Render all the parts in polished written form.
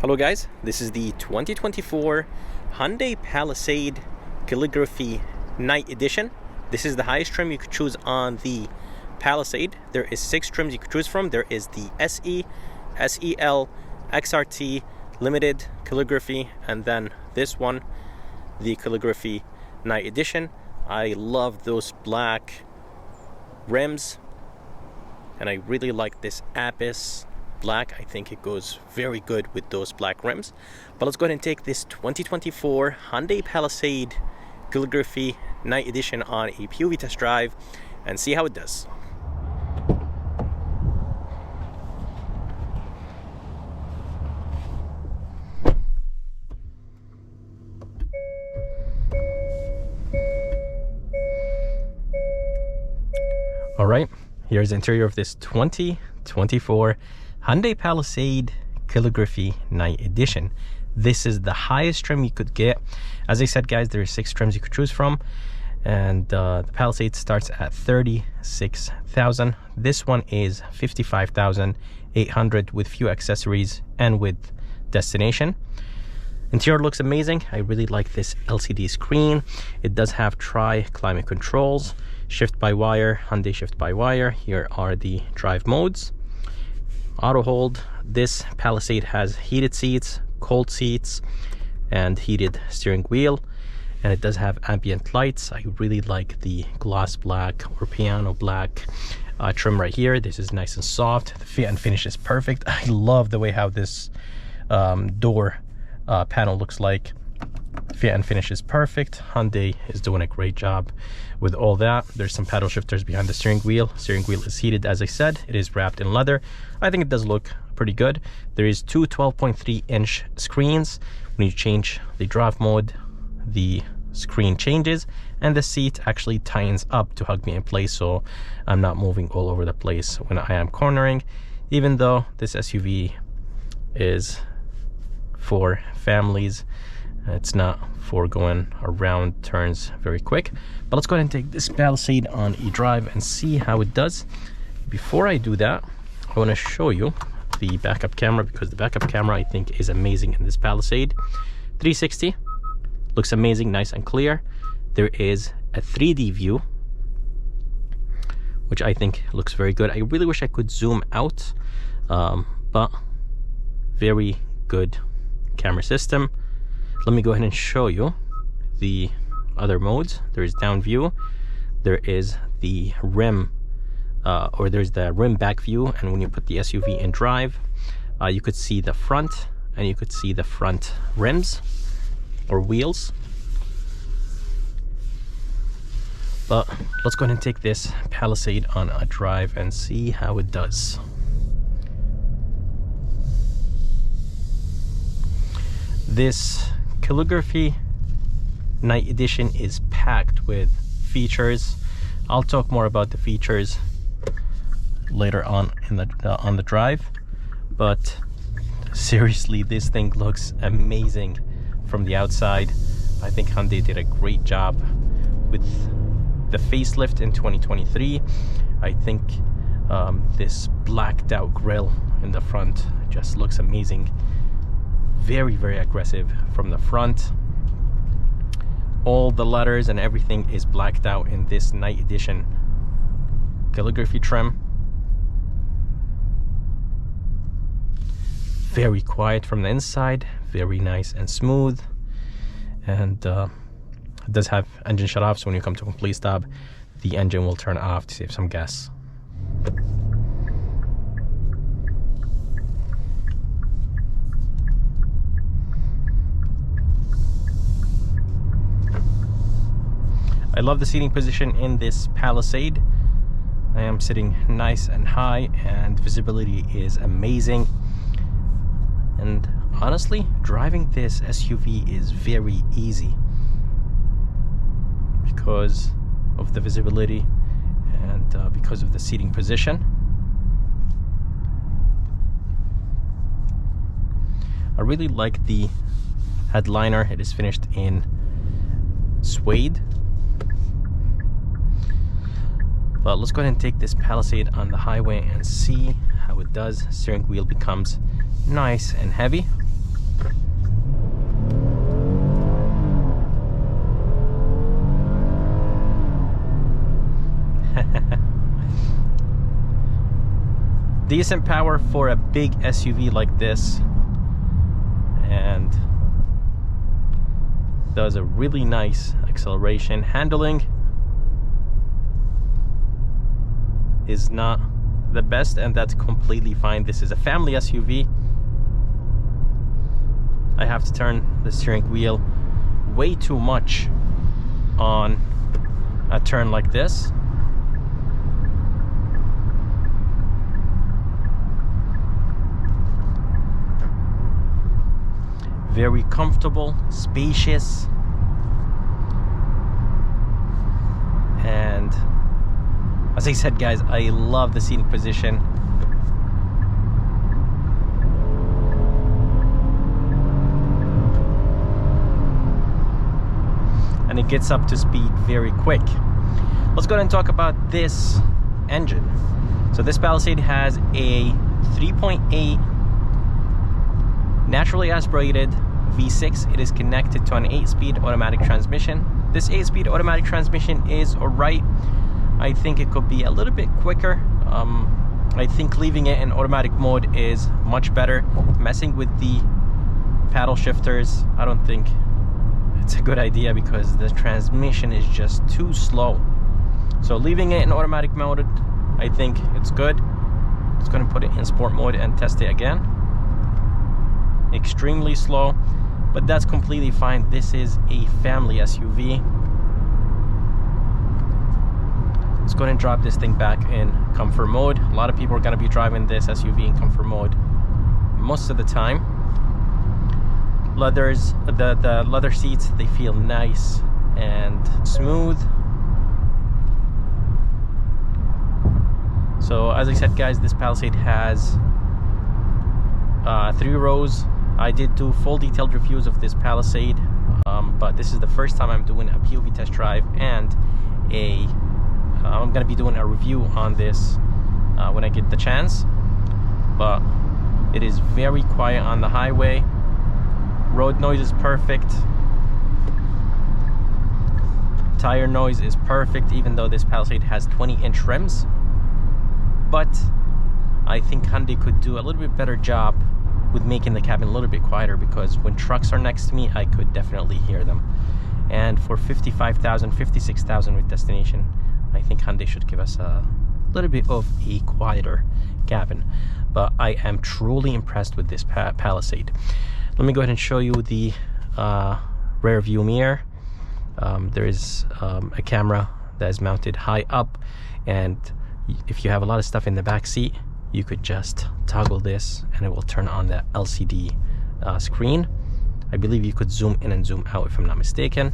Hello guys, this is the 2024 Hyundai Palisade Calligraphy Night Edition. This is the highest trim you could choose on the Palisade. There is 6 trims you could choose from. There is the SE, SEL, XRT, Limited, Calligraphy, and then this one, the Calligraphy Night Edition. I love those black rims, and I really like this Apis black. I think it goes very good with those black rims. But let's go ahead and take this 2024 Hyundai Palisade Calligraphy Night Edition on a POV test drive and see how it does. All right, here's the interior of this 2024 Hyundai Palisade Calligraphy Night Edition. This is the highest trim you could get. As I said, guys, there are 6 trims you could choose from, and the Palisade starts at 36,000. This one is 55,800 with few accessories and with destination. Interior looks amazing. I really like this LCD screen. It does have climate controls, shift by wire, Hyundai shift by wire. Here are the drive modes. Auto hold. This Palisade has heated seats, cold seats, and heated steering wheel, and it does have ambient lights. I really like the gloss black or piano black trim right here. This is nice and soft. The fit and finish is perfect. I love the way how this door panel looks like. Fit and finish is perfect. Hyundai is doing a great job with all that. There's some paddle shifters behind the steering wheel. Steering wheel is heated, as I said. It is wrapped in leather. I think it does look pretty good. There is 2 12.3-inch screens. When you change the drive mode, the screen changes, and the seat actually tightens up to hug me in place, so I'm not moving all over the place when I am cornering, even though this SUV is for families. It's not for going around turns very quick. But let's go ahead and take this Palisade on a drive and see how it does. Before I do that, I want to show you the backup camera, because the backup camera I think is amazing in this Palisade. 360 looks amazing, nice and clear. There is a 3D view, which I think looks very good. I really wish I could zoom out, but very good camera system. Let me go ahead and show you the other modes. There is down view, there is the rim, or there's the rim back view, and when you put the SUV in drive, you could see the front, and you could see the front rims or wheels. But let's go ahead and take this Palisade on a drive and see how it does. This Calligraphy Night Edition is packed with features. I'll talk more about the features later on in the drive, but seriously, this thing looks amazing from the outside. I think Hyundai did a great job with the facelift in 2023. I think this blacked out grille in the front just looks amazing. Very, very aggressive from the front. All the letters and everything is blacked out in this Night Edition Calligraphy trim. Very quiet from the inside, very nice and smooth, and it does have engine shut off, so when you come to a complete stop, the engine will turn off to save some gas. I love the seating position in this Palisade. I am sitting nice and high, and visibility is amazing. And honestly, driving this SUV is very easy because of the visibility and because of the seating position. I really like the headliner. It is finished in suede. But let's go ahead and take this Palisade on the highway and see how it does. Steering wheel becomes nice and heavy. decent power for a big SUV like this, and does a really nice acceleration. Handling is not the best, and that's completely fine. This is a family SUV. I have to turn the steering wheel way too much on a turn like this. Very comfortable, spacious, and as I said, guys, I love the seating position. And it gets up to speed very quick. Let's go ahead and talk about this engine. So this Palisade has a 3.8 naturally aspirated V6. It is connected to an 8-speed automatic transmission. This 8-speed automatic transmission is alright. I think it could be a little bit quicker. I think leaving it in automatic mode is much better. Messing with the paddle shifters, I don't think it's a good idea because the transmission is just too slow. So leaving it in automatic mode, I think it's good. It's going to put it in sport mode and test it again. Extremely slow, but that's completely fine. This is a family SUV. Let's go ahead and drop this thing back in comfort mode. A lot of people are going to be driving this SUV in comfort mode most of the time. Leathers, the leather seats, they feel nice and smooth. So as I said, guys, this Palisade has 3 rows. I did do full detailed reviews of this Palisade, but this is the first time I'm doing a POV test drive, and I'm gonna be doing a review on this when I get the chance. But it is very quiet on the highway. Road noise is perfect. Tire noise is perfect, even though this Palisade has 20-inch rims. But I think Hyundai could do a little bit better job with making the cabin a little bit quieter, because when trucks are next to me, I could definitely hear them. And for 55,000, 56,000 with destination, I think Hyundai should give us a little bit of a quieter cabin. But I am truly impressed with this Palisade. Let me go ahead and show you the rear view mirror. There is a camera that is mounted high up, and if you have a lot of stuff in the back seat, you could just toggle this and it will turn on that LCD screen. I believe you could zoom in and zoom out if I'm not mistaken.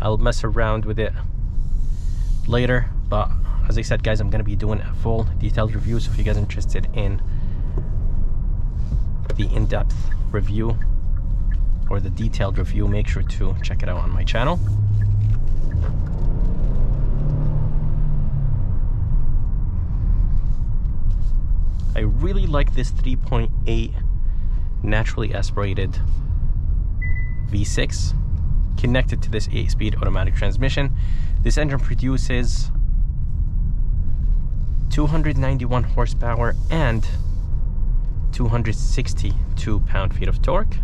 I'll mess around with it later, but as I said, guys, I'm going to be doing a full detailed review, so if you guys are interested in the in-depth review or the detailed review, make sure to check it out on my channel. I really like this 3.8 naturally aspirated V6 connected to this 8-speed automatic transmission. This engine produces 291 horsepower and 262 pound-feet of torque.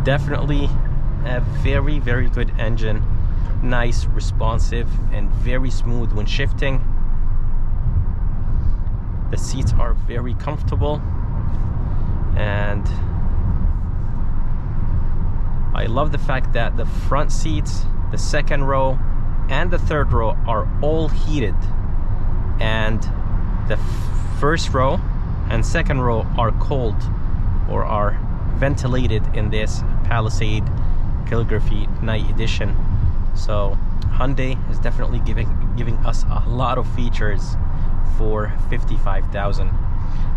Definitely a very, very good engine. Nice, responsive, and very smooth when shifting. The seats are very comfortable, and I love the fact that the front seats, the second row and the third row are all heated, and the first row and second row are cold or are ventilated in this Palisade Calligraphy Night Edition. So Hyundai is definitely giving us a lot of features for 55,000.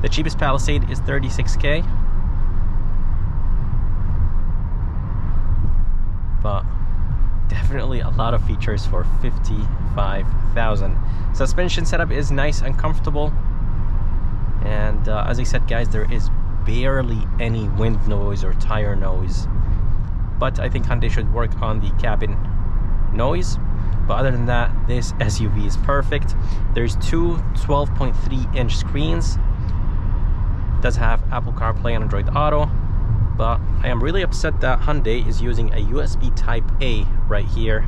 The cheapest Palisade is 36K, but definitely a lot of features for 55,000. Suspension setup is nice and comfortable. And as I said, guys, there is barely any wind noise or tire noise, but I think Hyundai should work on the cabin noise. But other than that, this SUV is perfect. There's two 12.3-inch screens. It does have Apple CarPlay and Android Auto, but I am really upset that Hyundai is using a USB Type A right here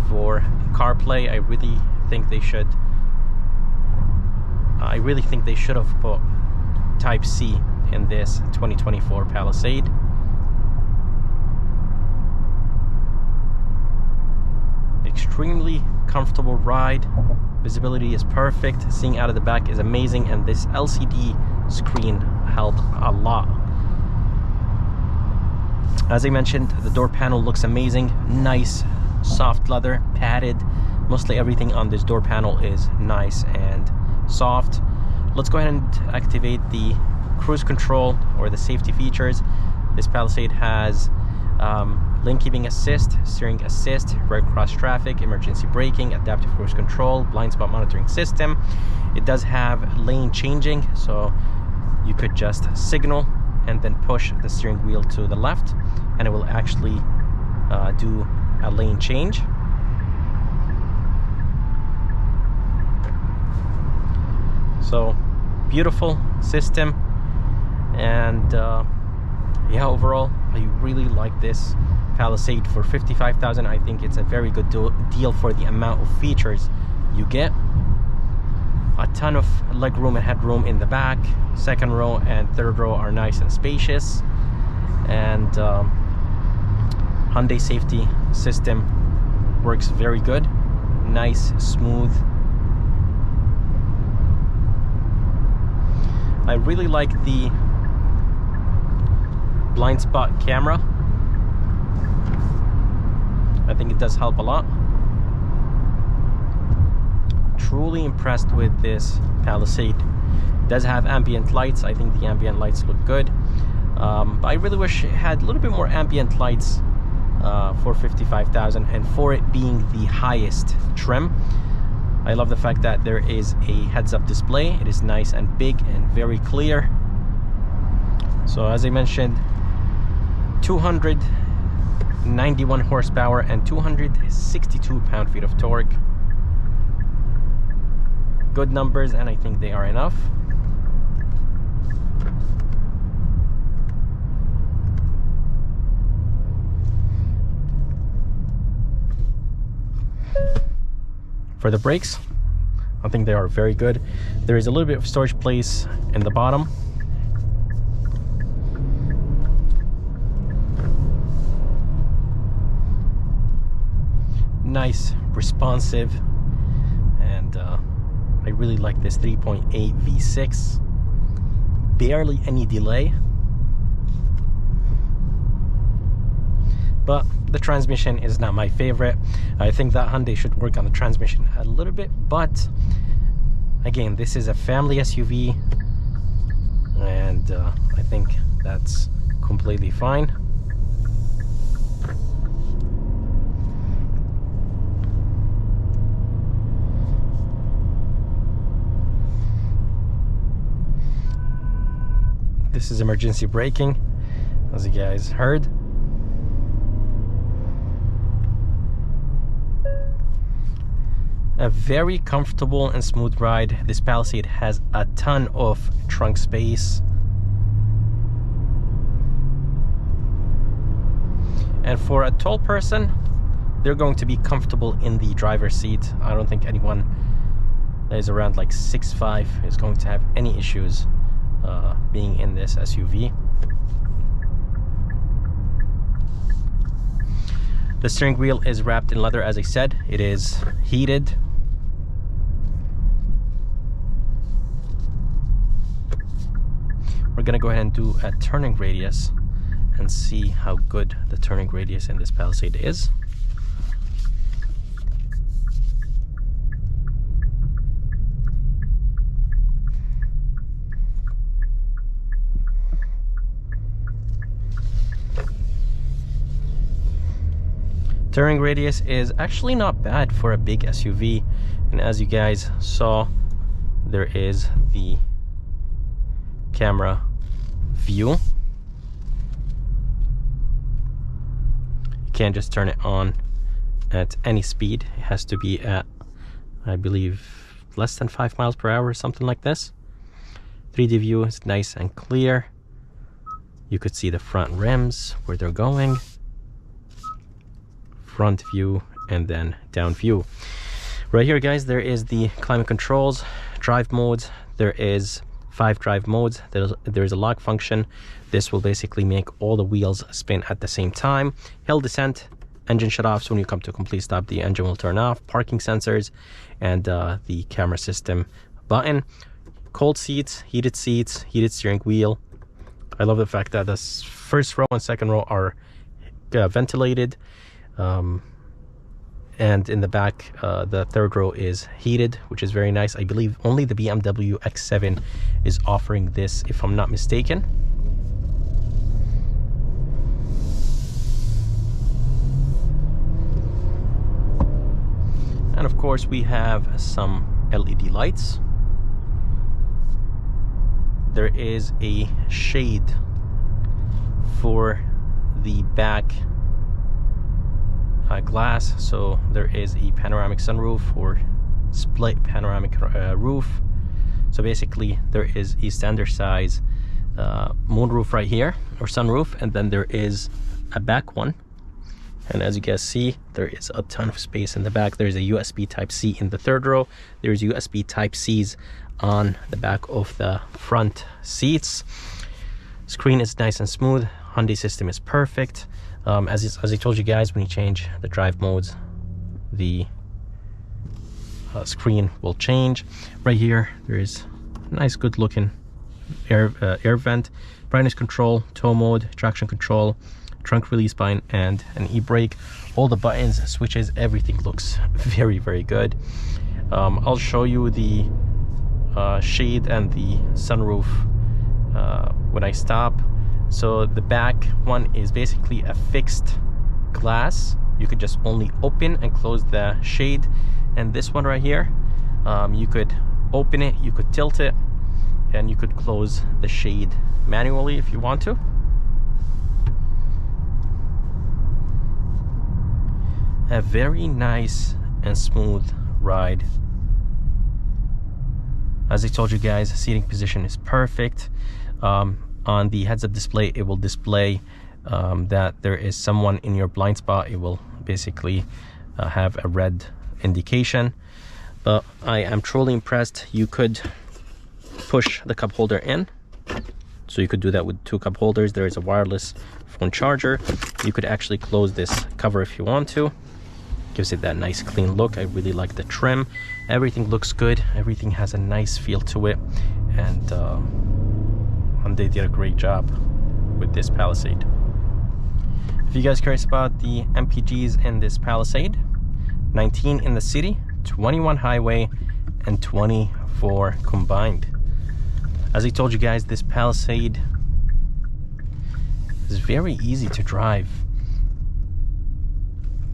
for CarPlay. I really think they should have put Type C in this 2024 Palisade. Extremely comfortable ride. Visibility is perfect. Seeing out of the back is amazing, and this LCD screen helped a lot. As I mentioned, the door panel looks amazing. Nice soft leather, padded. Mostly everything on this door panel is nice and soft. Let's go ahead and activate the cruise control or the safety features. This Palisade has lane keeping assist, steering assist, right cross traffic, emergency braking, adaptive cruise control, blind spot monitoring system. It does have lane changing, so you could just signal and then push the steering wheel to the left, and it will actually do a lane change. So beautiful system, and yeah, overall I really like this Palisade. For $55,000. I think it's a very good deal for the amount of features you get. A ton of legroom and headroom in the back. Second row and third row are nice and spacious, and Hyundai safety system works very good. Nice, smooth. I really like the blind spot camera. I think it does help a lot. Truly impressed with this Palisade. It does have ambient lights. I think the ambient lights look good, but I really wish it had a little bit more ambient lights for $55,000, and for it being the highest trim. I love the fact that there is a heads-up display. It is nice and big and very clear. So as I mentioned, 291 horsepower and 262 pound-feet of torque. Good numbers, and I think they are enough. For the brakes, I think they are very good. There is a little bit of storage place in the bottom. Nice, responsive, and I really like this 3.8 V6. Barely any delay, but the transmission is not my favorite. I think that Hyundai should work on the transmission a little bit, but again, this is a family SUV, and I think that's completely fine. This is emergency braking, as you guys heard. A very comfortable and smooth ride. This Palisade has a ton of trunk space, and for a tall person, they're going to be comfortable in the driver's seat. I don't think anyone that is around like 6'5" is going to have any issues being in this SUV. The steering wheel is wrapped in leather, as I said. It is heated. We're gonna go ahead and do a turning radius and see how good the turning radius in this Palisade is. Turning radius is actually not bad for a big SUV, and as you guys saw, there is the camera view. You can't just turn it on at any speed. It has to be at, I believe, less than 5 miles per hour or something like this. 3D view is nice and clear. You could see the front rims, where they're going, front view, and then down view. Right here, guys, there is the climate controls, drive modes. There is 5 drive modes. There's a lock function. This will basically make all the wheels spin at the same time. Hill descent, engine shut off, so when you come to a complete stop, the engine will turn off. Parking sensors, and the camera system button. Cold seats, heated steering wheel. I love the fact that the first row and second row are ventilated, and in the back the third row is heated, which is very nice. I believe only the BMW X7 is offering this, if I'm not mistaken. And of course we have some LED lights. There is a shade for the back glass, so there is a panoramic sunroof or split panoramic roof. So basically there is a standard size moonroof right here, or sunroof, and then there is a back one. And as you guys see, there is a ton of space in the back. There's a USB Type-C in the third row. There's USB Type-Cs on the back of the front seats. Screen is nice and smooth. Hyundai system is perfect. As I told you guys, when you change the drive modes, the screen will change. Right here, there is a nice, good looking air vent, brightness control, tow mode, traction control, trunk release bind, and an e-brake. All the buttons, switches, everything looks very, very good. I'll show you the shade and the sunroof when I stop. So the back one is basically a fixed glass. You could just only open and close the shade. And this one right here, you could open it, you could tilt it, and you could close the shade manually if you want to. A very nice and smooth ride. As I told you guys, seating position is perfect. On the heads-up display, it will display that there is someone in your blind spot. It will basically have a red indication. But I am truly impressed. You could push the cup holder in, so you could do that with 2 cup holders. There is a wireless phone charger. You could actually close this cover if you want to. Gives it that nice clean look. I really like the trim. Everything looks good. Everything has a nice feel to it, and Hyundai did a great job with this Palisade. If you guys are curious about the MPGs in this Palisade, 19 in the city, 21 highway, and 24 combined. As I told you guys, this Palisade is very easy to drive,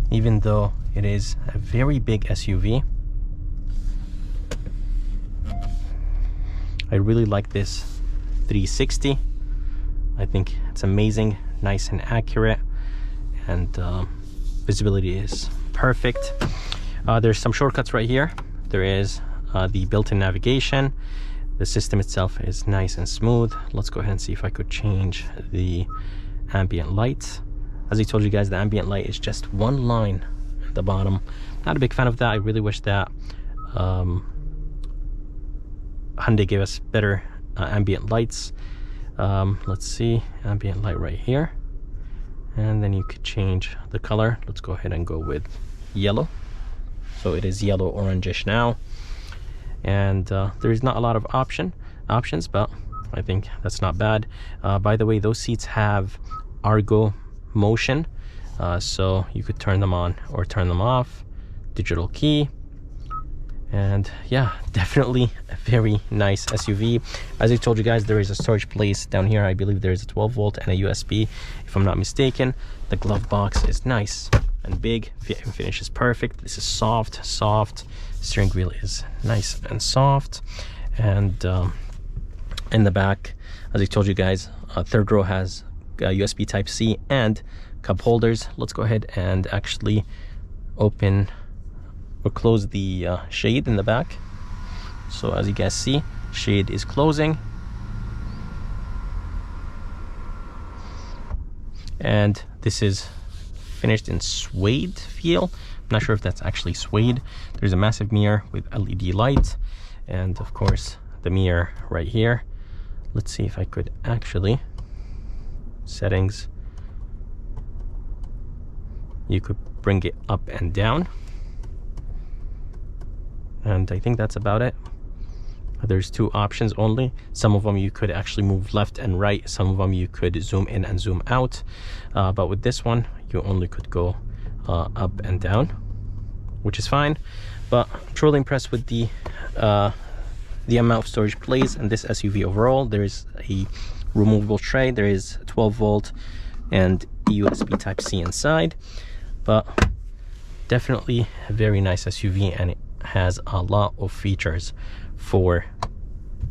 even though it is a very big SUV. I really like this 360. I think it's amazing, nice and accurate, and visibility is perfect. There's some shortcuts right here. There is the built-in navigation. The system itself is nice and smooth. Let's go ahead and see if I could change the ambient lights. As I told you guys, the ambient light is just one line at the bottom. Not a big fan of that. I really wish that Hyundai gave us better ambient lights. Let's see, ambient light right here, and then you could change the color. Let's go ahead and go with yellow. So it is yellow orangish now, and there is not a lot of options, but I think that's not bad. By the way, those seats have Argo motion, so you could turn them on or turn them off. Digital key. And yeah, definitely a very nice SUV. As I told you guys, there is a storage place down here. I believe there is a 12 volt and a USB, if I'm not mistaken. The glove box is nice and big. Fit and finish is perfect. This is soft. Steering wheel is nice and soft. And in the back, As I told you guys, third row has USB Type-C and cup holders. Let's go ahead and actually open or close the shade in the back. So as you guys see, shade is closing, and this is finished in suede feel. I'm not sure if that's actually suede. There's a massive mirror with LED light, and of course the mirror right here. Let's see if I could actually, settings, you could bring it up and down, and I think that's about it. There's two options only. Some of them you could actually move left and right, some of them you could zoom in and zoom out, but with this one you only could go up and down, which is fine. But I'm truly impressed with the amount of storage plays in this SUV overall. There is a removable tray, there is 12 volt and USB Type-C inside, but definitely a very nice SUV, and it has a lot of features for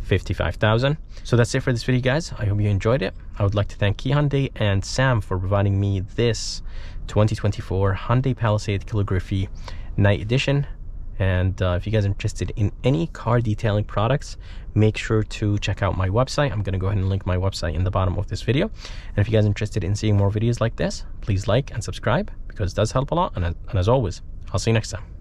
$55,000. So that's it for this video, guys. I hope you enjoyed it. I would like to thank Key Hyundai and Sam for providing me this 2024 Hyundai Palisade Calligraphy Night Edition. And if you guys are interested in any car detailing products, make sure to check out my website. I'm going to go ahead and link my website in the bottom of this video. And if you guys are interested in seeing more videos like this, please like and subscribe, because it does help a lot. And as always, I'll see you next time.